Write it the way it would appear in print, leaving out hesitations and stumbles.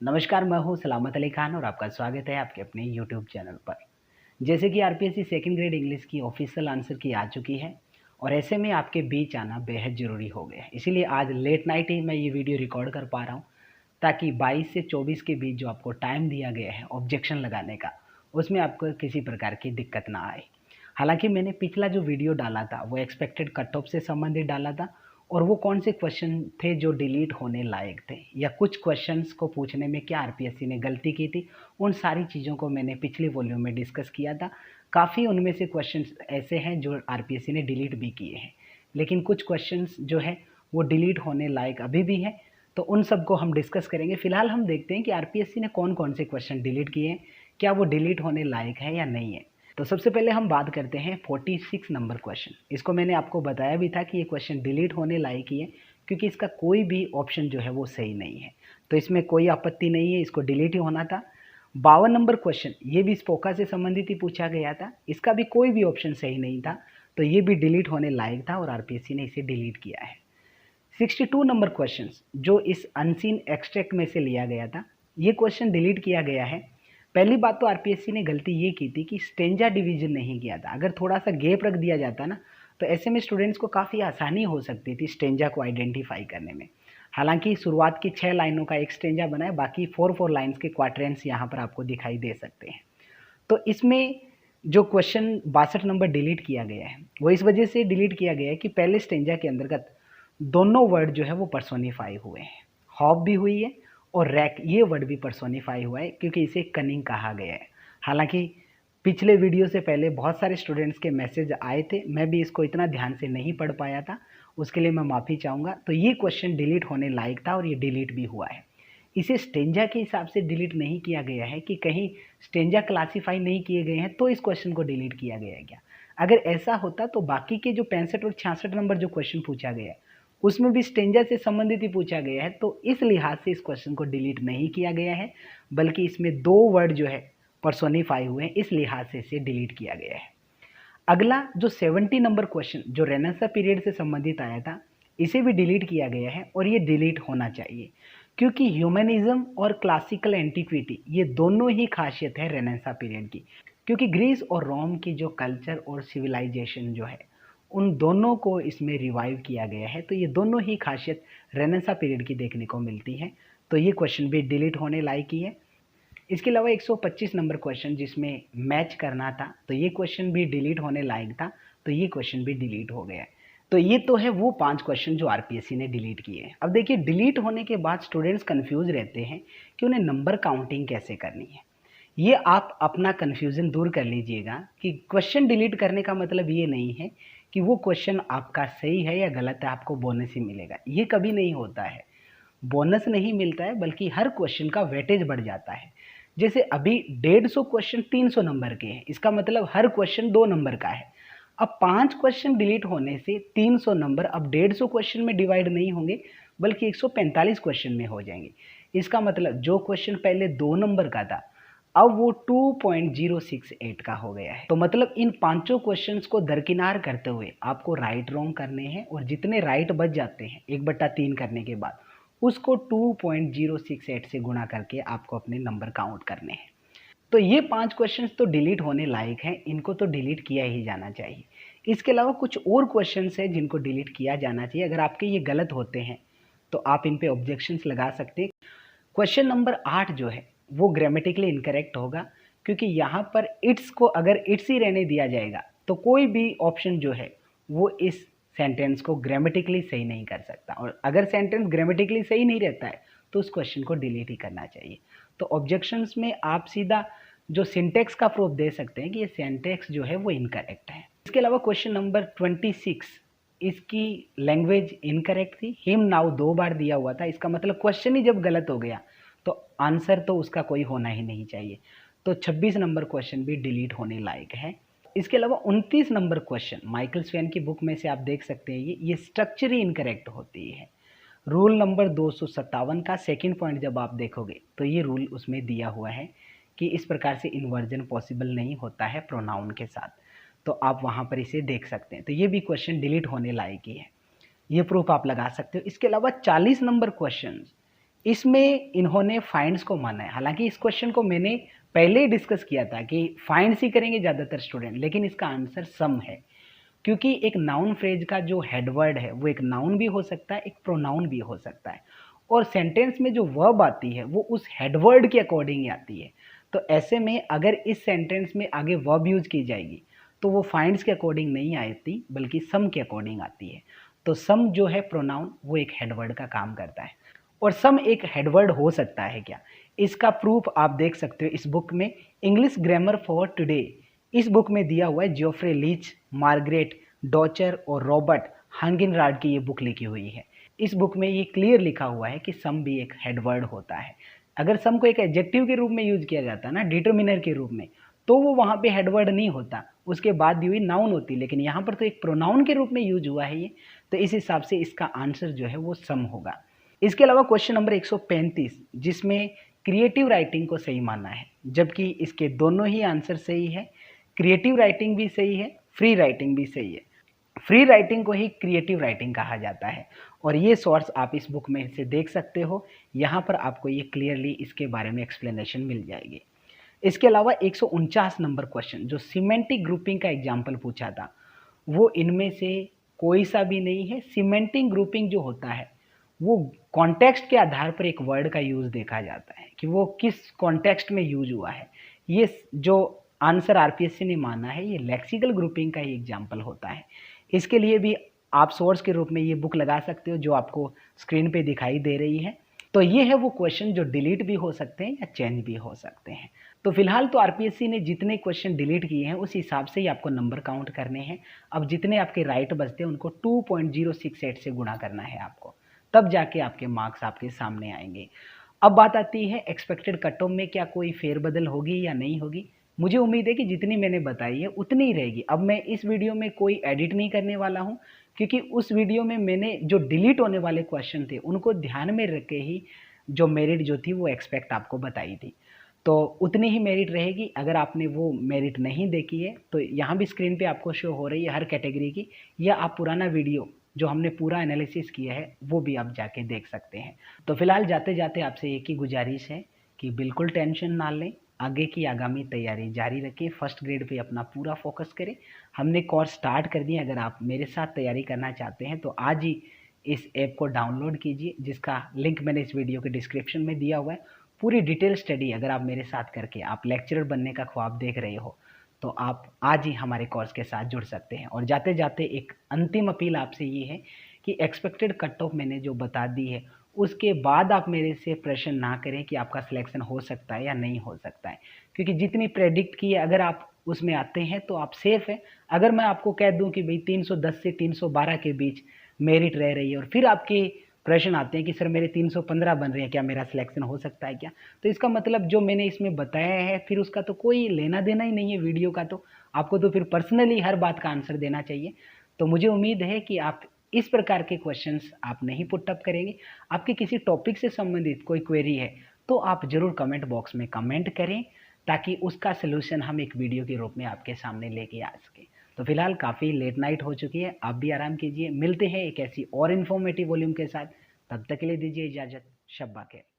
नमस्कार, मैं हूँ सलामत अली खान और आपका स्वागत है आपके अपने यूट्यूब चैनल पर। जैसे कि आरपीएससी सेकंड ग्रेड इंग्लिश की ऑफिशियल आंसर की आ चुकी है और ऐसे में आपके बीच आना बेहद ज़रूरी हो गया है। इसीलिए आज लेट नाइट ही मैं ये वीडियो रिकॉर्ड कर पा रहा हूँ ताकि 22 से 24 के बीच जो आपको टाइम दिया गया है ऑब्जेक्शन लगाने का, उसमें आपको किसी प्रकार की दिक्कत ना आए। हालांकि मैंने पिछला जो वीडियो डाला था वो एक्सपेक्टेड कट ऑफ से संबंधित डाला था और वो कौन से क्वेश्चन थे जो डिलीट होने लायक थे या कुछ क्वेश्चंस को पूछने में क्या आरपीएससी ने गलती की थी, उन सारी चीज़ों को मैंने पिछले वॉल्यूम में डिस्कस किया था। काफ़ी उनमें से क्वेश्चंस ऐसे हैं जो आरपीएससी ने डिलीट भी किए हैं, लेकिन कुछ क्वेश्चंस जो है वो डिलीट होने लायक अभी भी है, तो उन सबको हम डिस्कस करेंगे। फिलहाल हम देखते हैं कि आरपीएससी ने कौन कौन से क्वेश्चन डिलीट किए हैं, क्या वो डिलीट होने लायक है या नहीं है। तो सबसे पहले हम बात करते हैं 46 नंबर क्वेश्चन। इसको मैंने आपको बताया भी था कि ये क्वेश्चन डिलीट होने लायक ही है क्योंकि इसका कोई भी ऑप्शन जो है वो सही नहीं है, तो इसमें कोई आपत्ति नहीं है, इसको डिलीट ही होना था। 52 नंबर क्वेश्चन, ये भी स्पोका से संबंधित ही पूछा गया था, इसका भी कोई भी ऑप्शन सही नहीं था, तो ये भी डिलीट होने लायक था और आरपीएससी ने इसे डिलीट किया है। 62 नंबर क्वेश्चन जो इस अनसीन एक्सट्रैक्ट में से लिया गया था, ये क्वेश्चन डिलीट किया गया है। पहली बात तो आरपीएससी ने गलती ये की थी कि स्टेंजा डिवीजन नहीं किया था। अगर थोड़ा सा गैप रख दिया जाता ना तो ऐसे में स्टूडेंट्स को काफ़ी आसानी हो सकती थी स्टेंजा को आइडेंटिफाई करने में। हालांकि शुरुआत की 6 लाइनों का एक स्टेंजा बना है, बाकी 4 लाइन्स के क्वाड्रेंट्स यहाँ पर आपको दिखाई दे सकते हैं। तो इसमें जो क्वेश्चन 62 नंबर डिलीट किया गया है वो इस वजह से डिलीट किया गया है कि पहले स्टेंजा के अंतर्गत दोनों वर्ड जो है वो पर्सोनिफाई हुए हैं, हॉप भी हुई है और रैक ये वर्ड भी पर्सोनिफाई हुआ है क्योंकि इसे कनिंग कहा गया है। हालांकि पिछले वीडियो से पहले बहुत सारे स्टूडेंट्स के मैसेज आए थे, मैं भी इसको इतना ध्यान से नहीं पढ़ पाया था, उसके लिए मैं माफ़ी चाहूँगा। तो ये क्वेश्चन डिलीट होने लायक था और ये डिलीट भी हुआ है। इसे स्टेंजा के हिसाब से डिलीट नहीं किया गया है कि कहीं स्टेंजा क्लासीफाई नहीं किए गए हैं तो इस क्वेश्चन को डिलीट किया गया है क्या। अगर ऐसा होता तो बाकी के जो 65 और 66 नंबर जो क्वेश्चन पूछा गया है उसमें भी स्टेंजा से संबंधित ही पूछा गया है, तो इस लिहाज से इस क्वेश्चन को डिलीट नहीं किया गया है, बल्कि इसमें 2 वर्ड जो है पर्सोनिफाई हुए हैं, इस लिहाज से इसे डिलीट किया गया है। अगला जो 70 नंबर क्वेश्चन जो रेनेसां पीरियड से संबंधित आया था, इसे भी डिलीट किया गया है और ये डिलीट होना चाहिए क्योंकि ह्यूमनिज्म और क्लासिकल एंटीक्विटी ये दोनों ही खासियत है रेनेसां पीरियड की। क्योंकि ग्रीस और रोम की जो कल्चर और सिविलाइजेशन जो है उन दोनों को इसमें रिवाइव किया गया है, तो ये दोनों ही खासियत रेनेसां पीरियड की देखने को मिलती है, तो ये क्वेश्चन भी डिलीट होने लायक ही है। इसके अलावा 125 नंबर क्वेश्चन जिसमें मैच करना था, तो ये क्वेश्चन भी डिलीट होने लायक था, तो ये क्वेश्चन भी डिलीट हो गया है। तो ये तो है वो 5 क्वेश्चन जो आरपीएससी ने डिलीट किए हैं। अब देखिए, डिलीट होने के बाद स्टूडेंट्स कंफ्यूज रहते हैं कि उन्हें नंबर काउंटिंग कैसे करनी है। ये आप अपना कन्फ्यूज़न दूर कर लीजिएगा कि क्वेश्चन डिलीट करने का मतलब ये नहीं है कि वो क्वेश्चन आपका सही है या गलत है, आपको बोनस ही मिलेगा, ये कभी नहीं होता है। बोनस नहीं मिलता है, बल्कि हर क्वेश्चन का वेटेज बढ़ जाता है। जैसे अभी 150 क्वेश्चन 300 नंबर के हैं, इसका मतलब हर क्वेश्चन 2 नंबर का है। अब 5 क्वेश्चन डिलीट होने से 300 नंबर अब 150 क्वेश्चन में डिवाइड नहीं होंगे, बल्कि 145 क्वेश्चन में हो जाएंगे। इसका मतलब जो क्वेश्चन पहले 2 नंबर का था अब वो 2.068 का हो गया है। तो मतलब इन पांचों क्वेश्चंस को दरकिनार करते हुए आपको राइट रॉन्ग करने हैं और जितने राइट बच जाते हैं 1/3 करने के बाद उसको 2.068 से गुणा करके आपको अपने नंबर काउंट करने हैं। तो ये 5 क्वेश्चंस तो डिलीट होने लायक हैं, इनको तो डिलीट किया ही जाना चाहिए। इसके अलावा कुछ और क्वेश्चंस हैं जिनको डिलीट किया जाना चाहिए। अगर आपके ये गलत होते हैं तो आप इन पे ऑब्जेक्शंस लगा सकते हैं। क्वेश्चन नंबर 8 जो है वो ग्रामेटिकली इनकरेक्ट होगा क्योंकि यहाँ पर इट्स को अगर इट्स ही रहने दिया जाएगा तो कोई भी ऑप्शन जो है वो इस सेंटेंस को ग्रामेटिकली सही नहीं कर सकता, और अगर सेंटेंस ग्रामेटिकली सही नहीं रहता है तो उस क्वेश्चन को डिलीट ही करना चाहिए। तो ऑब्जेक्शंस में आप सीधा जो सिंटेक्स का प्रूफ दे सकते हैं कि ये सिंटेक्स जो है वो इनकरेक्ट है। इसके अलावा क्वेश्चन नंबर 26, इसकी लैंग्वेज इनकरेक्ट थी। हिम नाउ 2 बार दिया हुआ था, इसका मतलब क्वेश्चन ही जब गलत हो गया तो आंसर तो उसका कोई होना ही नहीं चाहिए। तो 26 नंबर क्वेश्चन भी डिलीट होने लायक है। इसके अलावा 29 नंबर क्वेश्चन माइकल स्वेन की बुक में से आप देख सकते हैं, ये स्ट्रक्चर ही इनकरेक्ट होती है। रूल नंबर 257 का सेकंड पॉइंट जब आप देखोगे तो ये रूल उसमें दिया हुआ है कि इस प्रकार से इन्वर्जन पॉसिबल नहीं होता है प्रोनाउन के साथ, तो आप वहाँ पर इसे देख सकते हैं। तो ये भी क्वेश्चन डिलीट होने लायक ही है, ये प्रूफ आप लगा सकते हो। इसके अलावा 40 नंबर क्वेश्चन, इसमें इन्होंने फाइंड्स को माना है। हालांकि इस क्वेश्चन को मैंने पहले ही डिस्कस किया था कि फाइंड्स ही करेंगे ज़्यादातर स्टूडेंट, लेकिन इसका आंसर सम है, क्योंकि एक नाउन फ्रेज का जो हेडवर्ड है वो एक नाउन भी हो सकता है, एक प्रोनाउन भी हो सकता है, और सेंटेंस में जो वर्ब आती है वो उस हेडवर्ड के अकॉर्डिंग ही आती है। तो ऐसे में अगर इस सेंटेंस में आगे वर्ब यूज की जाएगी तो वो फाइंड्स के अकॉर्डिंग नहीं आती बल्कि सम के अकॉर्डिंग आती है। तो सम जो है प्रोनाउन वो एक हेडवर्ड का काम करता है। और सम एक हेडवर्ड हो सकता है क्या, इसका प्रूफ आप देख सकते हो इस बुक में, इंग्लिश ग्रामर फॉर टुडे। इस बुक में दिया हुआ है, जोफ्रे लीच, मार्गरेट डॉचर और रॉबर्ट हंगिनराड की ये बुक लिखी हुई है। इस बुक में ये क्लियर लिखा हुआ है कि सम भी एक हेडवर्ड होता है। अगर सम को एक एडजेक्टिव के रूप में यूज किया जाता है ना, डिटर्मिनर के रूप में, तो वो वहाँ पे हेडवर्ड नहीं होता, उसके बाद दी हुई नाउन होती, लेकिन यहाँ पर तो एक प्रोनाउन के रूप में यूज हुआ है ये, तो इस हिसाब से इसका आंसर जो है वो सम होगा। इसके अलावा क्वेश्चन नंबर 135, जिसमें क्रिएटिव राइटिंग को सही माना है, जबकि इसके दोनों ही आंसर सही है। क्रिएटिव राइटिंग भी सही है, फ्री राइटिंग भी सही है। फ्री राइटिंग को ही क्रिएटिव राइटिंग कहा जाता है, और ये सोर्स आप इस बुक में से देख सकते हो। यहाँ पर आपको ये क्लियरली इसके बारे में एक्सप्लेनेशन मिल जाएगी। इसके अलावा 149 नंबर क्वेश्चन जो सिमेंटिक ग्रुपिंग का एग्जाम्पल पूछा था, वो इनमें से कोई सा भी नहीं है। सिमेंटिक ग्रुपिंग जो होता है वो कॉन्टेक्स्ट के आधार पर एक वर्ड का यूज देखा जाता है कि वो किस कॉन्टेक्स्ट में यूज हुआ है। ये जो आंसर आरपीएससी ने माना है ये लेक्सिकल ग्रुपिंग का ही एग्जाम्पल होता है। इसके लिए भी आप सोर्स के रूप में ये बुक लगा सकते हो जो आपको स्क्रीन पे दिखाई दे रही है। तो ये है वो क्वेश्चन जो डिलीट भी हो सकते हैं या चेंज भी हो सकते हैं। तो फिलहाल तो आरपीएससी ने जितने क्वेश्चन डिलीट किए हैं उस हिसाब से ही आपको नंबर काउंट करने हैं। अब जितने आपके राइट बचते हैं उनको 2.068 से गुणा करना है आपको, तब जाके आपके मार्क्स आपके सामने आएंगे। अब बात आती है एक्सपेक्टेड कट ऑफ में क्या कोई फेरबदल होगी या नहीं होगी। मुझे उम्मीद है कि जितनी मैंने बताई है उतनी ही रहेगी। अब मैं इस वीडियो में कोई एडिट नहीं करने वाला हूँ, क्योंकि उस वीडियो में मैंने जो डिलीट होने वाले क्वेश्चन थे उनको ध्यान में रख के ही जो मेरिट जो थी वो एक्सपेक्ट आपको बताई थी, तो उतनी ही मेरिट रहेगी। अगर आपने वो मेरिट नहीं देखी है तो यहाँ भी स्क्रीन पे आपको शो हो रही है हर कैटेगरी की, या आप पुराना वीडियो जो हमने पूरा एनालिसिस किया है वो भी आप जाके देख सकते हैं। तो फिलहाल जाते जाते आपसे एक ही गुजारिश है कि बिल्कुल टेंशन ना लें, आगे की आगामी तैयारी जारी रखें, फर्स्ट ग्रेड पे अपना पूरा फोकस करें। हमने कोर्स स्टार्ट कर दिया, अगर आप मेरे साथ तैयारी करना चाहते हैं तो आज ही इस ऐप को डाउनलोड कीजिए, जिसका लिंक मैंने इस वीडियो के डिस्क्रिप्शन में दिया हुआ है। पूरी डिटेल स्टडी अगर आप मेरे साथ करके आप लेक्चरर बनने का ख्वाब देख रहे हो तो आप आज ही हमारे कोर्स के साथ जुड़ सकते हैं। और जाते जाते एक अंतिम अपील आपसे ये है कि एक्सपेक्टेड कट ऑफ मैंने जो बता दी है उसके बाद आप मेरे से प्रश्न ना करें कि आपका सिलेक्शन हो सकता है या नहीं हो सकता है, क्योंकि जितनी प्रेडिक्ट की है अगर आप उसमें आते हैं तो आप सेफ है। अगर मैं आपको कह दूं कि भाई 310 से 312 के बीच मेरिट रह रही है और फिर आपके प्रश्न आते हैं कि सर मेरे 315 बन रहे हैं, क्या मेरा सिलेक्शन हो सकता है क्या, तो इसका मतलब जो मैंने इसमें बताया है फिर उसका तो कोई लेना देना ही नहीं है वीडियो का, तो आपको तो फिर पर्सनली हर बात का आंसर देना चाहिए। तो मुझे उम्मीद है कि आप इस प्रकार के क्वेश्चंस आप नहीं पुटअप करेंगे। आपके किसी टॉपिक से संबंधित कोई क्वेरी है तो आप ज़रूर कमेंट बॉक्स में कमेंट करें, ताकि उसका सलूशन हम एक वीडियो के रूप में आपके सामने लेके आ सकें। तो फिलहाल काफ़ी लेट नाइट हो चुकी है, आप भी आराम कीजिए। मिलते हैं एक ऐसी और इन्फॉर्मेटिव वॉल्यूम के साथ, तब तक के लिए दीजिए इजाज़त। शब्बा खैर।